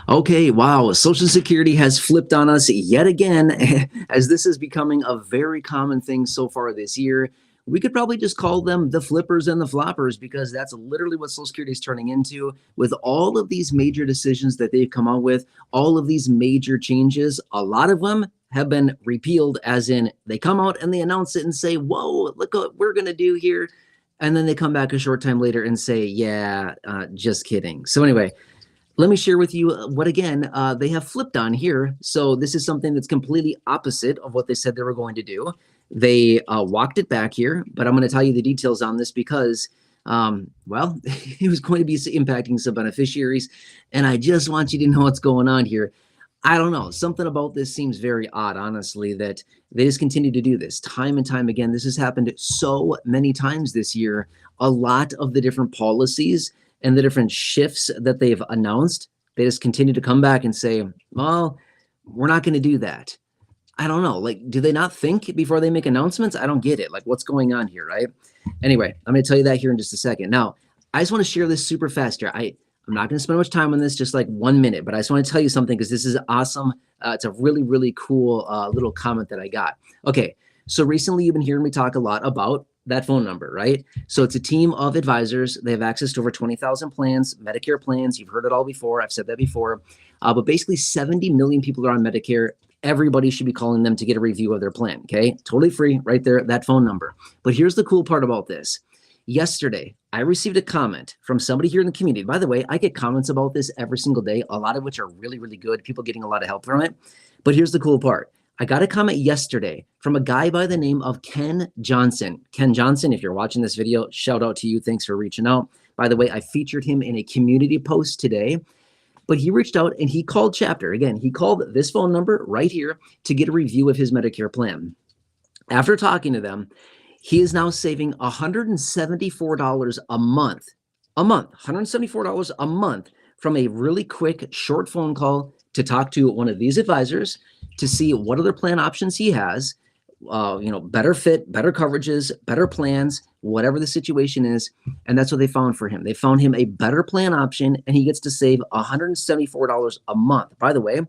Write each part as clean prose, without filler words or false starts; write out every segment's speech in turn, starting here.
Okay, wow. Social Security has flipped on us yet again, as this is becoming a very common thing so far this year. We could probably just call them the flippers and the floppers because that's literally what Social Security is turning into with all of these major decisions that they've come out with, all of these major changes. A lot of them have been repealed, as in they come out and they announce it and say, whoa, look what we're going to do here. And then they come back a short time later and say, yeah, just kidding. So, anyway, let me share with you what, again, they have flipped on here. So this is something that's completely opposite of what they said they were going to do. They walked it back here, but I'm going to tell you the details on this because, well, it was going to be impacting some beneficiaries, and I just want you to know what's going on here. I don't know. Something about this seems very odd, honestly, that they just continue to do this time and time again. This has happened so many times this year. A lot of the different policies and the different shifts that they've announced, they just continue to come back and say, well, we're not going to do that. I don't know. Like, do they not think before they make announcements? I don't get it. Like, what's going on here, right? Anyway, I'm going to tell you that here in just a second. Now, I just want to share this super fast here. I'm not going to spend much time on this, just like 1 minute, but I just want to tell you something because this is awesome. It's a really, really cool little comment that I got. Okay, so recently you've been hearing me talk a lot about that phone number, right? So it's a team of advisors. They have access to over 20,000 plans, Medicare plans. You've heard it all before. I've said that before. But basically 70 million people are on Medicare. Everybody should be calling them to get a review of their plan, okay? Totally free right there, that phone number. But here's the cool part about this. Yesterday, I received a comment from somebody here in the community. By the way, I get comments about this every single day, a lot of which are really, really good. People getting a lot of help from it. But here's the cool part. I got a comment yesterday from a guy by the name of Ken Johnson. Ken Johnson, if you're watching this video, shout out to you. Thanks for reaching out. By the way, I featured him in a community post today, but he reached out and he called Chapter. Again, he called this phone number right here to get a review of his Medicare plan. After talking to them, he is now saving $174 a month, $174 a month from a really quick short phone call to talk to one of these advisors to see what other plan options he has, better fit, better coverages, better plans, whatever the situation is. And that's what they found for him. They found him a better plan option, and he gets to save $174 a month. By the way,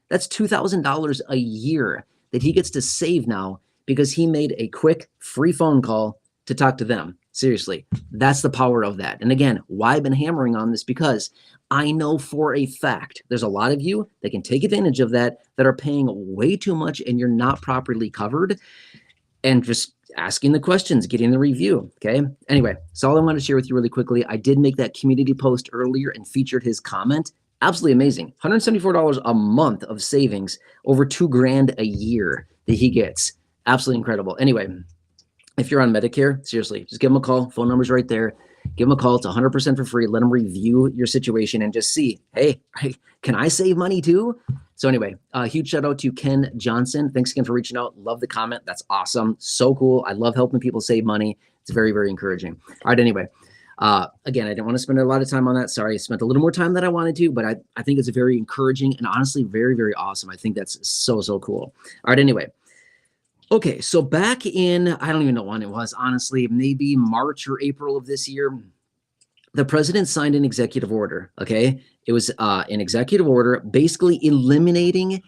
that's $2,000 a year that he gets to save now because he made a quick free phone call to talk to them. Seriously, that's the power of that. And again, why I've been hammering on this, because I know for a fact there's a lot of you that can take advantage of that are paying way too much and you're not properly covered, and just asking the questions, getting the review. Okay. Anyway, so all I want to share with you really quickly, I did make that community post earlier and featured his comment. Absolutely amazing. $174 a month of savings, over $2,000 a year that he gets. Absolutely incredible. Anyway, if you're on Medicare, seriously, just give them a call. Phone number's right there. Give them a call. It's 100% for free. Let them review your situation and just see, hey, can I save money too? So anyway, huge shout out to Ken Johnson. Thanks again for reaching out. Love the comment. That's awesome. So cool. I love helping people save money. It's very, very encouraging. All right, anyway. Again, I didn't want to spend a lot of time on that. Sorry, I spent a little more time than I wanted to, but I think it's very encouraging and honestly very, very awesome. I think that's so, so cool. All right, anyway. Okay, so back in, I don't even know when it was, honestly, maybe March or April of this year, the president signed an executive order, okay? It was an executive order basically eliminating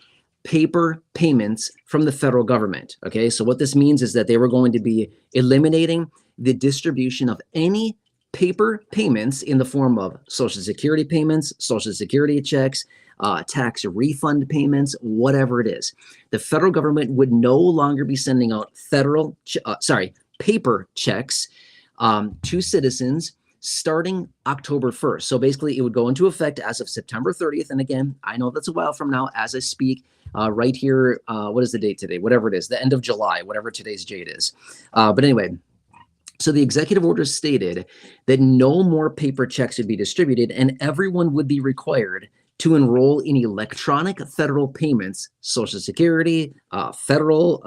paper payments from the federal government, okay? So what this means is that they were going to be eliminating the distribution of any paper payments in the form of Social Security payments, Social Security checks, tax refund payments, whatever it is. The federal government would no longer be sending out paper checks to citizens starting October 1st. So basically it would go into effect as of September 30th. And again, I know that's a while from now as I speak, right here. What is the date today? Whatever it is, the end of July, whatever today's date is. But anyway, so the executive order stated that no more paper checks would be distributed and everyone would be required to enroll in electronic federal payments, Social Security, federal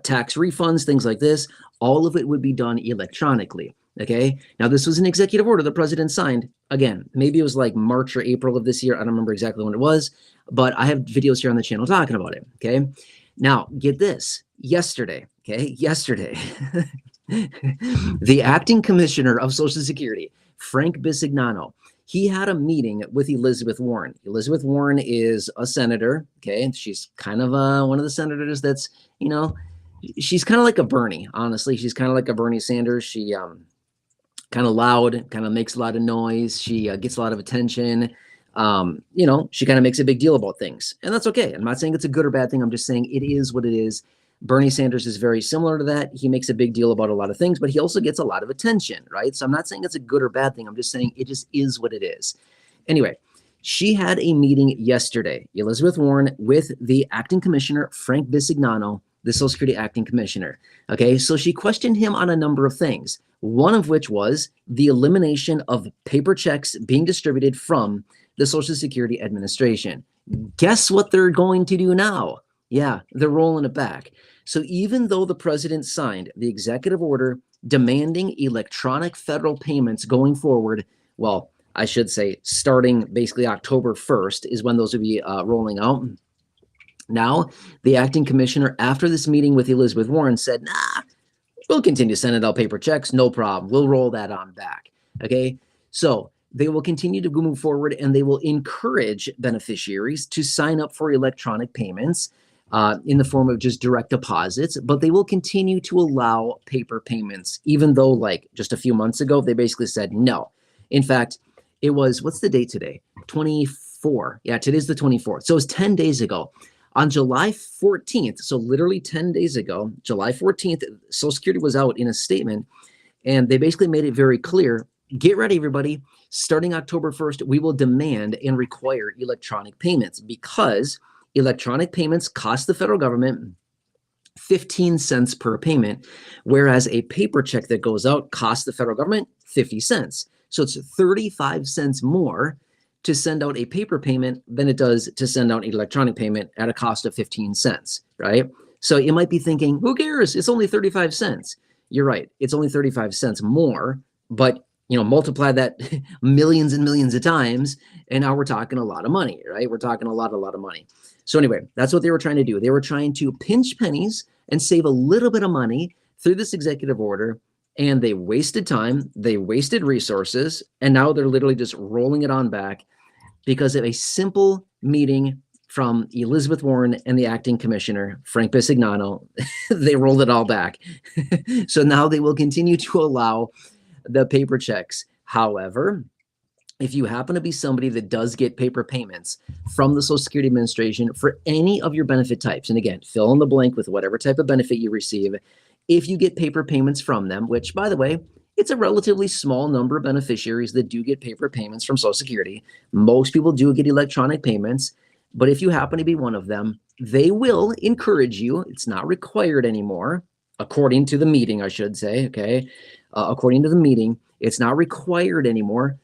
tax refunds, things like this. All of it would be done electronically. Okay. Now, this was an executive order the president signed. Again, maybe it was like March or April of this year. I don't remember exactly when it was, but I have videos here on the channel talking about it. Okay. Now, get this. Yesterday, the acting commissioner of Social Security, Frank Bisignano, He had a meeting with Elizabeth Warren. Elizabeth Warren is a senator. Okay. She's kind of one of the senators that's, you know, she's kind of like a Bernie, honestly. She's kind of like a Bernie Sanders. She kind of loud, kind of makes a lot of noise. She gets a lot of attention. You know, she kind of makes a big deal about things, and that's okay. I'm not saying it's a good or bad thing. I'm just saying it is what it is. Bernie Sanders is very similar to that. He makes a big deal about a lot of things, but he also gets a lot of attention, right? So I'm not saying it's a good or bad thing. I'm just saying it just is what it is. Anyway, she had a meeting yesterday, Elizabeth Warren, with the acting commissioner, Frank Bisignano, the Social Security acting commissioner. Okay, so she questioned him on a number of things, one of which was the elimination of paper checks being distributed from the Social Security Administration. Guess what they're going to do now? Yeah, they're rolling it back. So even though the president signed the executive order demanding electronic federal payments going forward, well, I should say starting basically October 1st is when those will be rolling out. Now, the acting commissioner, after this meeting with Elizabeth Warren, said, nah, we'll continue sending out paper checks, no problem. We'll roll that on back. Okay, so they will continue to move forward, and they will encourage beneficiaries to sign up for electronic payments in the form of just direct deposits, but they will continue to allow paper payments, even though like just a few months ago, they basically said no. In fact, it was, what's the date today? 24. Yeah, today's the 24th. So it was 10 days ago. On July 14th, so literally 10 days ago, July 14th, Social Security was out in a statement, and they basically made it very clear, get ready, everybody. Starting October 1st, we will demand and require electronic payments because electronic payments cost the federal government 15 cents per payment, whereas a paper check that goes out costs the federal government 50 cents. So it's 35 cents more to send out a paper payment than it does to send out an electronic payment at a cost of 15 cents, right? So you might be thinking, who cares? It's only 35 cents. You're right. It's only 35 cents more, but you know, multiply that millions and millions of times, and now we're talking a lot of money, right? We're talking a lot of money. So anyway, that's what they were trying to do. They were trying to pinch pennies and save a little bit of money through this executive order, and they wasted time, they wasted resources, and now they're literally just rolling it on back because of a simple meeting from Elizabeth Warren and the acting commissioner, Frank Bisignano. They rolled it all back. So now they will continue to allow the paper checks. However, if you happen to be somebody that does get paper payments from the Social Security Administration for any of your benefit types, and again, fill in the blank with whatever type of benefit you receive, if you get paper payments from them, which by the way, it's a relatively small number of beneficiaries that do get paper payments from Social Security. Most people do get electronic payments, but if you happen to be one of them, they will encourage you. It's not required anymore, according to the meeting, I should say, okay? According to the meeting, it's not required anymore.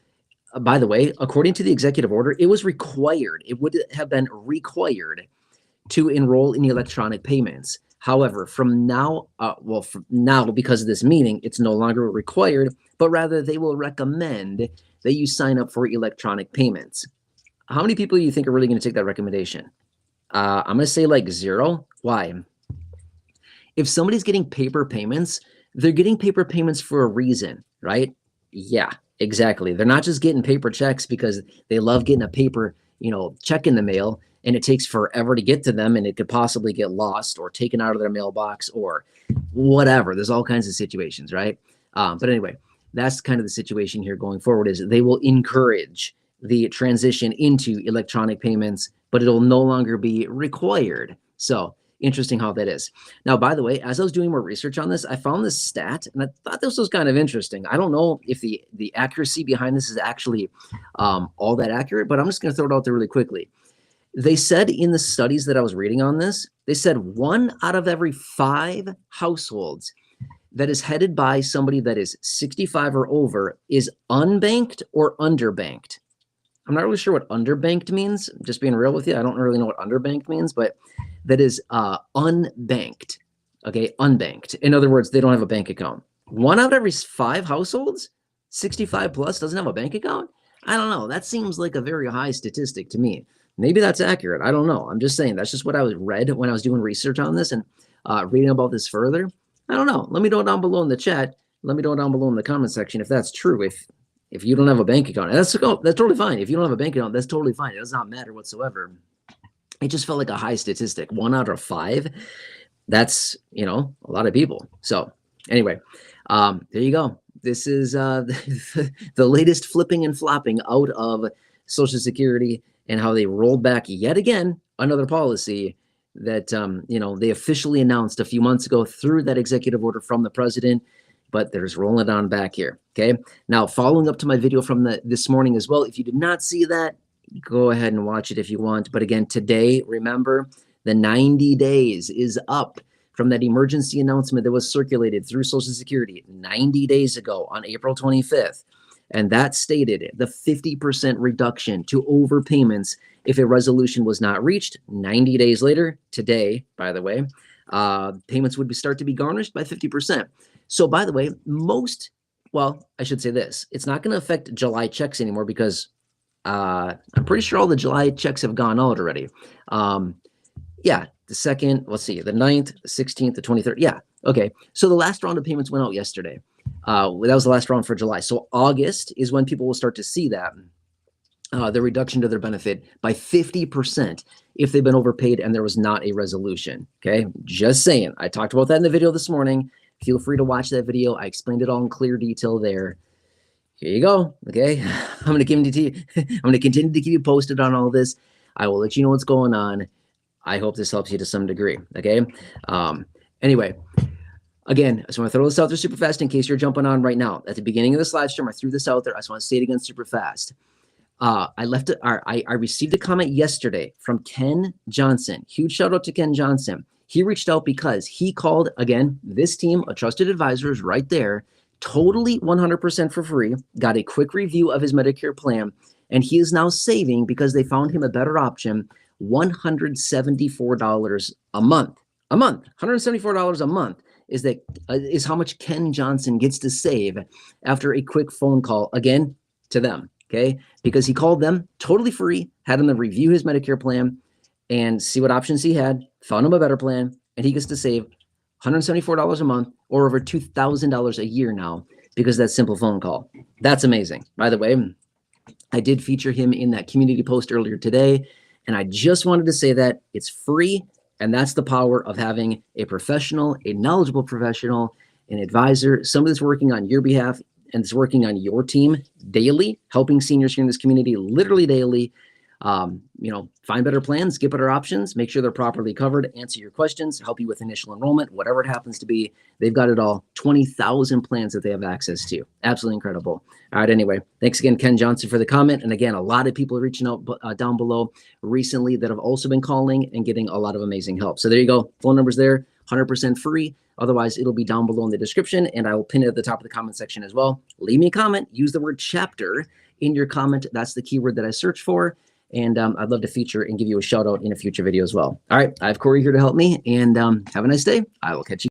By the way, according to the executive order, it was required. It would have been required to enroll in electronic payments. However, from now, because of this meeting, it's no longer required, but rather they will recommend that you sign up for electronic payments. How many people do you think are really going to take that recommendation? I'm going to say like 0. Why? If somebody's getting paper payments, they're getting paper payments for a reason, right? Yeah, exactly. They're not just getting paper checks because they love getting a paper, check in the mail, and it takes forever to get to them, and it could possibly get lost or taken out of their mailbox or whatever. There's all kinds of situations, right? But anyway, that's kind of the situation here going forward, is they will encourage the transition into electronic payments, but it'll no longer be required. So interesting how that is. Now, by the way, as I was doing more research on this, I found this stat, and I thought this was kind of interesting. I don't know if the accuracy behind this is actually all that accurate, but I'm just going to throw it out there really quickly. They said in the studies that I was reading on this, they said 1 out of every 5 households that is headed by somebody that is 65 or over is unbanked or underbanked. I'm not really sure what underbanked means. Just being real with you, I don't really know what underbanked means, but that is unbanked. Okay, unbanked. In other words, they don't have a bank account. 1 out of every 5 households, 65 plus, doesn't have a bank account. I don't know. That seems like a very high statistic to me. Maybe that's accurate. I don't know. I'm just saying that's just what I was read when I was doing research on this and reading about this further. I don't know. Let me know down below in the chat. Let me know down below in the comment section if that's true. If you don't have a bank account, that's totally fine. If you don't have a bank account, that's totally fine. It does not matter whatsoever. It just felt like a high statistic. 1 out of 5. That's, a lot of people. So anyway, there you go. This is the latest flipping and flopping out of Social Security and how they rolled back yet again another policy that, they officially announced a few months ago through that executive order from the president, but they're just rolling it on back here. Okay. Now, following up to my video from this morning as well, if you did not see that, go ahead and watch it if you want. But again, today, remember, the 90 days is up from that emergency announcement that was circulated through Social Security 90 days ago on April 25th. And that stated the 50% reduction to overpayments if a resolution was not reached 90 days later. Today, by the way, payments would start to be garnished by 50%. So, by the way, I should say this, it's not going to affect July checks anymore because I'm pretty sure all the July checks have gone out already. Yeah, the 2nd, let's see, the 9th, the 16th, the 23rd. Yeah, okay. So the last round of payments went out yesterday. That was the last round for July. So August is when people will start to see that, the reduction to their benefit by 50% if they've been overpaid and there was not a resolution. Okay, just saying. I talked about that in the video this morning. Feel free to watch that video. I explained it all in clear detail there. Here you go. Okay, I'm going to continue to keep you posted on all this. I will let you know what's going on. I hope this helps you to some degree. Okay. Anyway, again, I just want to throw this out there super fast in case you're jumping on right now. At the beginning of this live stream, I threw this out there. I just want to say it again super fast. I received a comment yesterday from Ken Johnson. Huge shout out to Ken Johnson. He reached out because he called, again, this team, a trusted advisor is right there, totally 100% for free, got a quick review of his Medicare plan, and he is now saving because they found him a better option, $174 a month. $174 a month is how much Ken Johnson gets to save after a quick phone call, again, to them, okay? Because he called them totally free, had them review his Medicare plan and see what options he had, found him a better plan, and he gets to save $174 a month or over $2,000 a year now because of that simple phone call. That's amazing. By the way, I did feature him in that community post earlier today, and I just wanted to say that it's free, and that's the power of having a professional, a knowledgeable professional, an advisor, somebody that's working on your behalf and is working on your team daily, helping seniors here in this community literally daily. Find better plans, get better options, make sure they're properly covered, answer your questions, help you with initial enrollment, whatever it happens to be. They've got it all. 20,000 plans that they have access to. Absolutely incredible. All right. Anyway, thanks again, Ken Johnson, for the comment. And again, a lot of people are reaching out down below recently that have also been calling and getting a lot of amazing help. So there you go. Phone number's there, 100% free. Otherwise, it'll be down below in the description, and I will pin it at the top of the comment section as well. Leave me a comment. Use the word chapter in your comment. That's the keyword that I search for. And I'd love to feature and give you a shout out in a future video as well. All right. I have Corey here to help me, and have a nice day. I will catch you.